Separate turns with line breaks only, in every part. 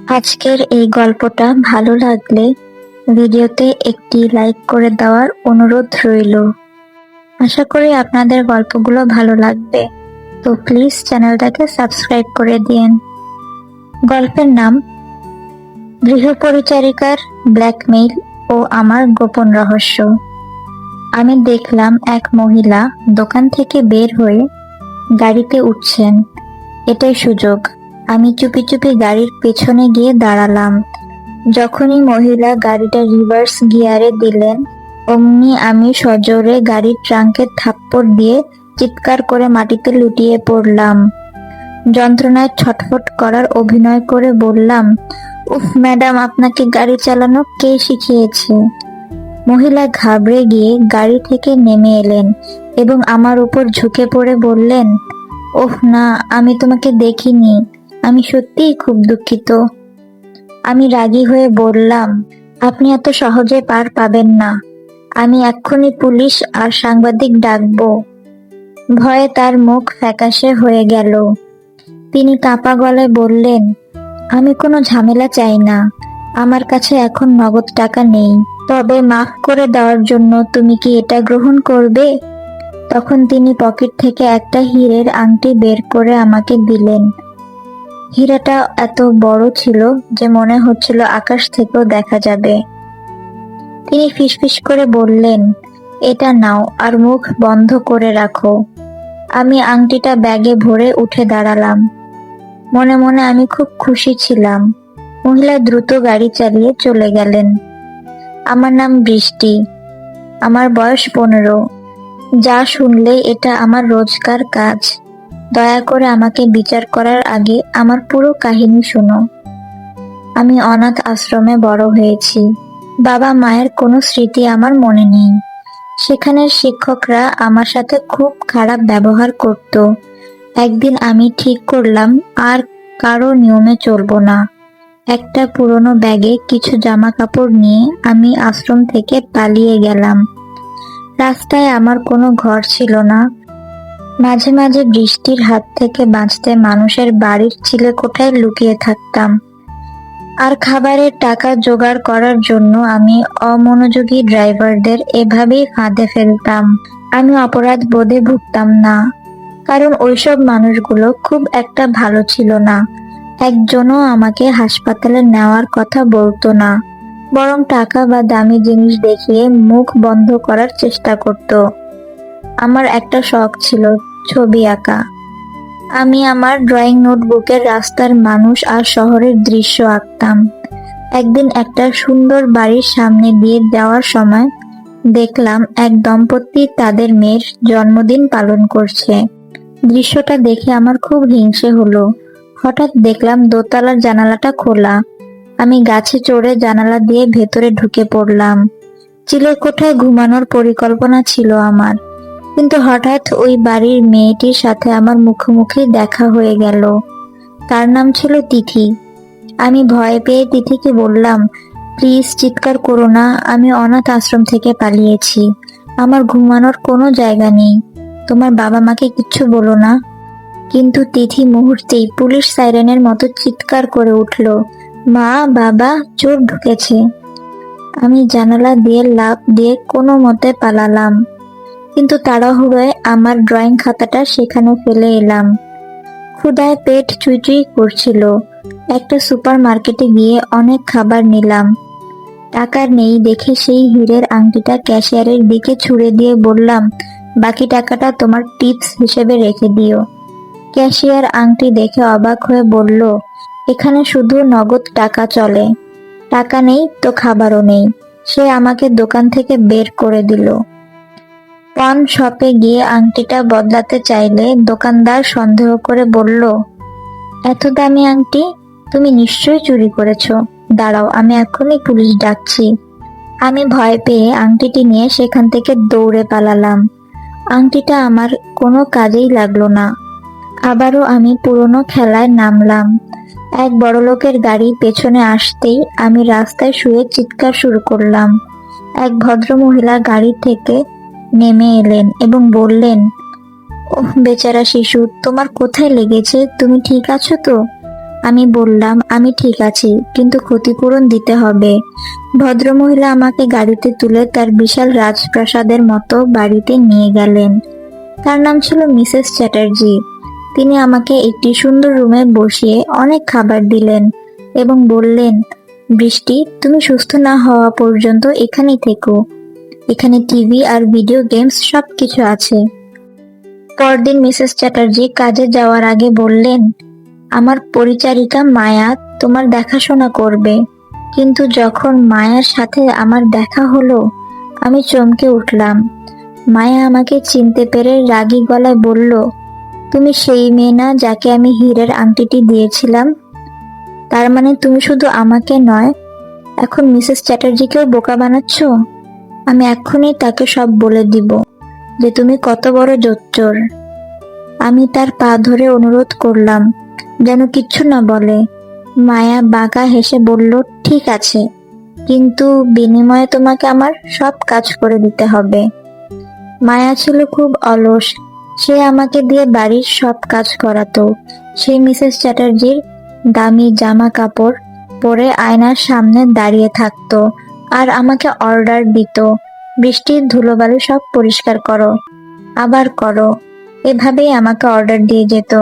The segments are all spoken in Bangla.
আজকের এই গল্পটা ভালো লাগলে ভিডিওতে একটি লাইক করে দেওয়ার অনুরোধ রইল। আশা করি আপনাদের গল্পগুলো ভালো লাগবে, তো প্লিজ চ্যানেলটাকে সাবস্ক্রাইব করে দিন। গল্পের নাম গৃহপরিচারিকার ব্ল্যাকমেইল ও আমার গোপন রহস্য। আমি দেখলাম এক মহিলা দোকান থেকে বের হয়ে গাড়িতে উঠছেন। এটাই সুযোগ। আমি চুপি চুপি গাড়ির পেছনে গিয়ে দাঁড়ালাম। যখনই মহিলা গাড়িটা রিভার্স গিয়ারে দিলেন, অমনি আমি সজোরে গাড়ির ট্রাঙ্কে থাপ্পড় দিয়ে চিৎকার করে মাটিতে লুটিয়ে পড়লাম। যন্ত্রণায় ছটফট করার অভিনয় করে বললাম, উফ ম্যাডাম, আপনাকে গাড়ি চালানো কে শিখিয়েছে? মহিলা ঘাবড়ে গিয়ে গাড়ি থেকে নেমে এলেন এবং আমার উপর ঝুঁকে পড়ে বললেন, ওহ না, আমি তোমাকে দেখিনি, আমি সত্যিই খুব দুঃখিত। আমি রাগী হয়ে বললাম, আপনি এত সহজে পার পাবেন না, আমি এক্ষুনি পুলিশ আর সাংবাদিক ডাকবো। ভয়ে তার মুখ ফ্যাকাশে হয়ে গেল। তিনি কাঁপা গলায় বললেন, আমি কোনো ঝামেলা চাই না, আমার কাছে এখন নগদ টাকা নেই, তবে মাফ করে দেওয়ার জন্য তুমি কি এটা গ্রহণ করবে? তখন তিনি পকেট থেকে একটা হীরের আংটি বের করে আমাকে দিলেন। হীরাটা এত বড় ছিল যে মনে হচ্ছিল আকাশ থেকেও দেখা যাবে। তিনি ফিসফিস করে বললেন, এটা নাও আর মুখ বন্ধ করে রাখো। আমি আংটিটা ব্যাগে ভরে উঠে দাঁড়ালাম। মনে মনে আমি খুব খুশি ছিলাম। মহিলা দ্রুত গাড়ি চালিয়ে চলে গেলেন। আমার নাম বৃষ্টি, আমার বয়স 15। যা শুনলে এটা আমার রোজকার কাজ। দয়া করে আমাকে বিচার করার আগে আমার পুরো কাহিনী শোনো। আমি অনাথ আশ্রমে বড় হয়েছি। বাবা মায়ের কোনো স্মৃতি আমার মনে নেই। সেখানের শিক্ষকরা আমার সাথে খুব খারাপ ব্যবহার করত। একদিন আমি ঠিক করলাম আর কারো নিয়মে চলবো না। একটা পুরনো ব্যাগে কিছু জামা কাপড় নিয়ে আমি আশ্রম থেকে পালিয়ে গেলাম। রাস্তায় আমার কোনো ঘর ছিল না। মাঝে মাঝে বৃষ্টির হাত থেকে বাঁচতে মানুষের বাড়ির চিলেকোঠায় লুকিয়ে থাকতাম। আর খাবারের টাকা জোগাড় করার জন্য আমি অমনোযোগী ড্রাইভারদের এভাবেই ফাঁদে ফেলতাম। আমি অপরাধ বোধে ভুগতাম না, কারণ ওইসব মানুষগুলো খুব একটা ভালো ছিল না। একজনও আমাকে হাসপাতালে নেওয়ার কথা বলতো না, বরং টাকা বা দামি জিনিস দেখিয়ে মুখ বন্ধ করার চেষ্টা করত। আমার একটা শখ ছিল ছবি আঁকা। আমি আমার ড্রয়িং নোটবুকের রাস্তার মানুষ আর শহরের দৃশ্য আঁকতাম। একদিন একটা সুন্দর বাড়ির সামনে দিয়ে যাওয়ার সময় দেখলাম এক দম্পতি তাদের মেয়ের জন্মদিন পালন করছে। দৃশ্যটা দেখে আমার খুব হিংসে হলো। হঠাৎ দেখলাম দোতলার জানালাটা খোলা। আমি গাছে চড়ে জানালা দিয়ে ভেতরে ঢুকে পড়লাম। চিলেকোঠায় ঘুমানোর পরিকল্পনা ছিল আমার, কিন্তু হঠাৎ ওই বাড়ির মেয়েটির সাথে আমার মুখোমুখি দেখা হয়ে গেল। তার নাম ছিল তিথি। আমি ভয় পেয়ে তিথিকে বললাম, প্লিজ চিৎকার করো না, আমি অনাথ আশ্রম থেকে পালিয়েছি, আমার ঘুমানোর কোনো জায়গা নেই, তোমার বাবা মাকে কিচ্ছু বলো না। কিন্তু তিথি মুহূর্তেই পুলিশ সাইরেনের মতো চিৎকার করে উঠল, মা, বাবা, চোর ঢুকেছে। আমি জানালা দিয়ে লাফ দিয়ে কোনো মতে পালালাম, কিন্তু তাড়াহুড়োয় আমার ড্রয়িং খাতাটা সেখানে ফেলে এলাম। ক্ষুধায় পেট চুইচুই করছিল। একটা সুপার মার্কেটে গিয়ে অনেক খাবার নিলাম। টাকা নেই দেখে সেই হীরের আংটিটা ক্যাশিয়ারের দিকে ছুঁড়ে দিয়ে বললাম, বাকি টাকাটা তোমার টিপস হিসেবে রেখে দিও। ক্যাশিয়ার আংটি দেখে অবাক হয়ে বলল, এখানে শুধু নগদ টাকা চলে, টাকা নেই তো খাবারও নেই। সে আমাকে দোকান থেকে বের করে দিল। পান শপে গিয়ে আংটিটা বদলাতে চাইলে দোকানদার সন্দেহ করে বলল, এত দামি আংটি, তুমি নিশ্চয়ই চুরি করেছো, দাঁড়াও আমি এখনই পুলিশ ডাকছি। আমি ভয় পেয়ে আংটিটি নিয়ে সেখান থেকে দৌড়ে পালালাম। আংটিটা আমার কোনো কাজেই লাগলো না। আবারও আমি পুরনো খেলায় নামলাম। এক বড়লোকের গাড়ি পেছনে আসতেই আমি রাস্তায় শুয়ে চিৎকার শুরু করলাম। এক ভদ্র মহিলা গাড়ি থেকে নেমে এলেন এবং বললেন, ওহ বেচারা শিশু, তোমার কোথায় লেগেছে, তুমি ঠিক আছো তো? আমি বললাম, আমি ঠিক আছি, কিন্তু ক্ষতিপূরণ দিতে হবে। ভদ্রমহিলা আমাকে গাড়িতে তুলে তার বিশাল রাজপ্রাসাদের মতো বাড়িতে নিয়ে গেলেন। তার নাম ছিল মিসেস চ্যাটার্জি। তিনি আমাকে একটি সুন্দর রুমে বসিয়ে অনেক খাবার দিলেন এবং বললেন, বৃষ্টি, তুমি সুস্থ না হওয়া পর্যন্ত এখানেই থেকো। এখানে টিভি আর ভিডিও গেমস সবকিছু আছে। পরদিন মিসেস চ্যাটার্জি কাজে যাওয়ার আগে বললেন, আমার পরিচারিকা মায়া তোমার দেখাশোনা করবে। কিন্তু যখন মায়ার সাথে আমার দেখা হলো, আমি চমকে উঠলাম। মায়া আমাকে চিনতে পেরে রাগী গলায় বলল, তুমি সেই মেয়ে না যাকে আমি হীরের আংটিটি দিয়েছিলাম? তার মানে তুমি শুধু আমাকে নয়, এখন মিসেস চ্যাটার্জিকেও বোকা বানাচ্ছ? আমি এক্ষুনি তাকে সব বলে দিব যে তুমি কত বড় জোচ্চোর। আমি তার পা ধরে অনুরোধ করলাম যেন কিচ্ছু না বলে। মায়া বাঁকা হেসে বলল, ঠিক আছে, কিন্তু বিনিময়ে তোমাকে আমার সব কাজ করে দিতে হবে। মায়া ছিল খুব অলস। সে আমাকে দিয়ে বাড়ির সব কাজ করাতো। সে মিসেস চ্যাটার্জির দামি জামা কাপড় পরে আয়নার সামনে দাঁড়িয়ে থাকতো আর আমাকে অর্ডার দিত, বৃষ্টির ধুলোবালি সব পরিষ্কার করো, আবার করো। এভাবেই আমাকে অর্ডার দিয়ে যেত।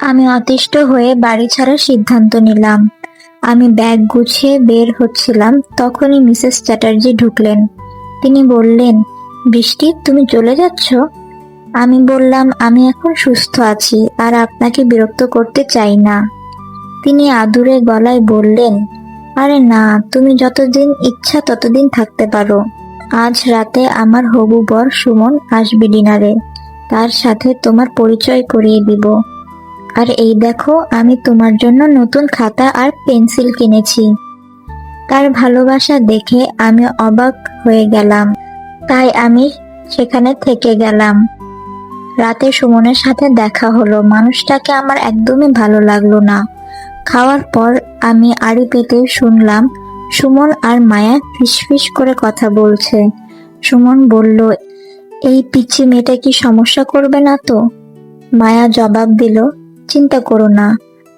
আমি অতিষ্ঠ হয়ে বাড়ি ছাড়ার সিদ্ধান্ত নিলাম। আমি ব্যাগ গুছিয়ে বের হচ্ছিলাম, তখনই মিসেস চ্যাটার্জি ঢুকলেন। তিনি বললেন, বৃষ্টি, তুমি চলে যাচ্ছ? আমি বললাম, আমি এখন সুস্থ আছি আর আপনাকে বিরক্ত করতে চাই না। তিনি আদুরে গলায় বললেন, আরে না, তুমি যতদিন ইচ্ছা ততদিন থাকতে পারো। আজ রাতে আমার হবু বর সুমন আসবে ডিনারে। তার সাথে তোমার পরিচয় করিয়ে দিব। আর এই দেখো, আমি তোমার জন্য নতুন খাতা আর পেন্সিল কিনেছি। তার ভালোবাসা দেখে আমি অবাক হয়ে গেলাম, তাই আমি সেখানে থেকে গেলাম। রাতে সুমনের সাথে দেখা হলো। মানুষটাকে আমার একদমই ভালো লাগলো না। খাওয়ার পর আমি আড়ি পেতে শুনলাম সুমন আর মায়া ফিসফিস করে কথা বলছে। সুমন বলল, এই পিচ্চি মেয়েটা কি সমস্যা করবে না তো? মায়া জবাব দিল, চিন্তা করো না,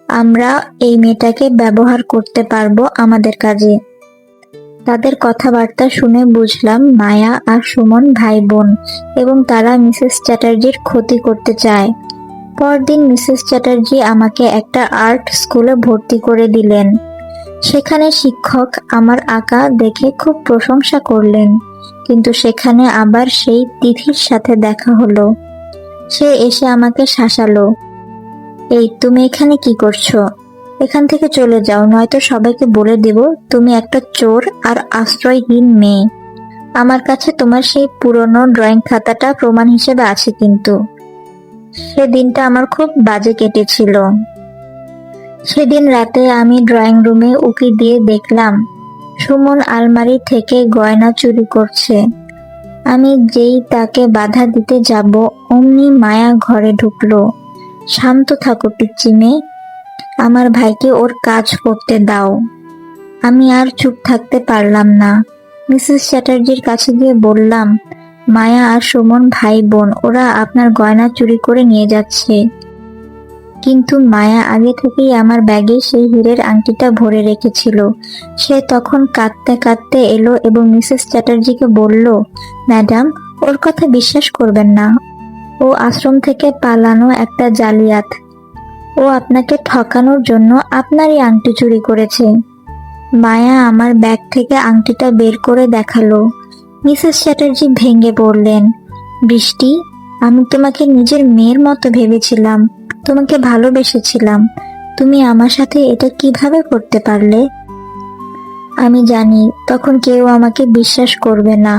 আমরা এই মেয়েটাকে ব্যবহার করতে পারবো আমাদের কাজে। তাদের কথাবার্তা শুনে বুঝলাম মায়া আর সুমন ভাই বোন এবং তারা মিসেস চ্যাটার্জির ক্ষতি করতে চায়। পরদিন মিসেস চ্যাটার্জি আমাকে একটা আর্ট স্কুলে ভর্তি করে দিলেন। সেখানে শিক্ষক আমার আঁকা দেখে খুব প্রশংসা করলেন, কিন্তু সেখানে আবার সেই তিথির সাথে দেখা হলো। সে এসে আমাকে শাসালো, এই তুমি এখানে কি করছো? এখান থেকে চলে যাও, নয়তো সবাইকে বলে দেব তুমি একটা চোর আর আশ্রয়হীন মেয়ে। আমার কাছে তোমার সেই পুরনো ড্রয়িং খাতাটা প্রমাণ হিসেবে আছে। কিন্তু সেদিনটা আমার খুব বাজে কেটেছিল। সেদিন রাতে আমি ড্রয়িং রুমে উকি দিয়ে দেখলাম সুমন আলমারি থেকে গয়না চুরি করছে। আমি যেই তাকে বাধা দিতে যাব, অমনি মায়া ঘরে ঢুকলো। শান্ত থাকো পিচ্চি মেয়ে, আমার ভাইকে ওর কাজ করতে দাও। আমি আর চুপ থাকতে পারলাম না। মিসেস চ্যাটার্জির কাছে গিয়ে বললাম, মায়া আর সুমন ভাই বোন, ওরা আপনার গয়না চুরি করে নিয়ে যাচ্ছে। কিন্তু মায়া আগে থেকেই আমার ব্যাগে সেই হীরের আংটিটা ভরে রেখেছিল। সে তখন কাঁদতে কাঁদতে এলো এবং মিসেস চ্যাটার্জিকে বলল, ম্যাডাম, ওর কথা বিশ্বাস করবেন না। ও আশ্রম থেকে পালানো একটা জালিয়াত। ও আপনাকে ঠকানোর জন্য আপনারই আংটি চুরি করেছে। মায়া আমার ব্যাগ থেকে আংটিটা বের করে দেখালো। মিসেস চ্যাটার্জি ভেঙে পড়লেন, বৃষ্টি, আমি তোমাকে নিজের মেয়ের মতো ভেবেছিলাম, তোমাকে ভালোবেসেছিলাম। তুমি আমার সাথে এটা কিভাবে করতে পারলে? আমি জানি তখন কেউ আমাকে বিশ্বাস করবে না,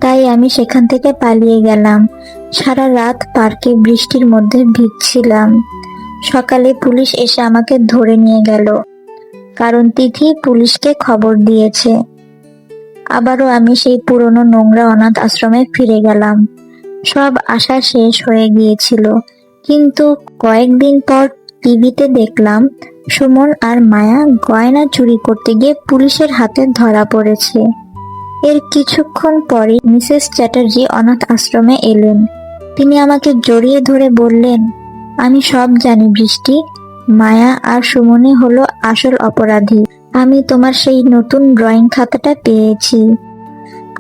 তাই আমি সেখান থেকে পালিয়ে গেলাম। সারা রাত পার্কে বৃষ্টির মধ্যে ভিজছিলাম। সকালে পুলিশ এসে আমাকে ধরে নিয়ে গেল, কারণ তিথি পুলিশকে খবর দিয়েছে। আবারও আমি সেই পুরনো নোংরা অনাথ আশ্রমে ফিরে গেলাম। সব আশা শেষ হয়ে গিয়েছিল, কিন্তু কয়েকদিন পর টিভিতে দেখলাম সুমন আর মায়া গয়না চুরি করতে গিয়ে পুলিশের হাতে ধরা পড়েছে। এর কিছুক্ষণ পরে মিসেস চ্যাটার্জি অনাথ আশ্রমে এলেন। তিনি আমাকে জড়িয়ে ধরে বললেন, আমি সব জানি বৃষ্টি, মায়া আর সুমনই হলো আসল অপরাধী। আমি তোমার সেই নতুন ড্রয়িং খাতাটা পেয়েছি।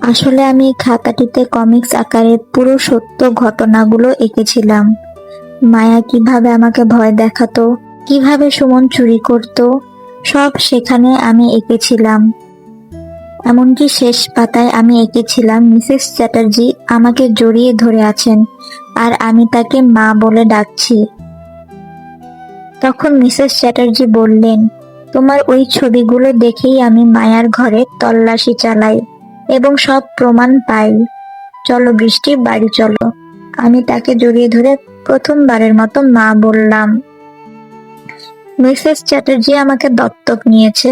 আসলে আমি এই খাতাটিতে কমিক্স আকারে পুরো সত্য ঘটনাগুলো এঁকেছিলাম। মায়া কিভাবে আমাকে ভয় দেখাতো, কিভাবে সুমন চুরি করত, সব সেখানে আমি এঁকেছিলাম। এমনকি শেষ পাতায় আমি এঁকেছিলাম মিসেস চ্যাটার্জি আমাকে জড়িয়ে ধরে আছেন আর আমি তাকে মা বলে ডাকছি। তখন মিসেস চ্যাটার্জি বললেন, তোমার ওই ছবিগুলো দেখেই আমি মায়ার ঘরে তল্লাশি চালাই এবং সব প্রমাণ পাই। চলো বৃষ্টি, বাড়ি চলো। আমি তাকে জড়িয়ে ধরে প্রথমবারের মতো মা বললাম। মিসেস চ্যাটার্জি আমাকে দত্তক নিয়েছে।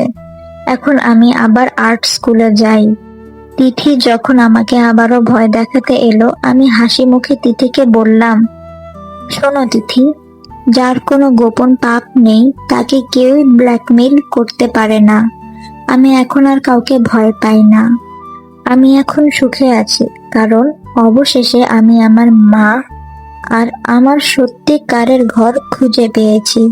এখন আমি আবার আর্ট স্কুলে যাই। তিথি যখন আমাকে আবারও ভয় দেখাতে এলো, আমি হাসি মুখে তিথিকে বললাম, শোনো তিথি, যার কোনো গোপন পাপ নেই তাকে কেউই ব্ল্যাকমেইল করতে পারে না। আমি এখন আর কাউকে ভয় পাই না। আমি এখন সুখে আছি, কারণ অবশেষে আমি আমার মা আর আমার সত্যিকারের ঘর খুঁজে পেয়েছি।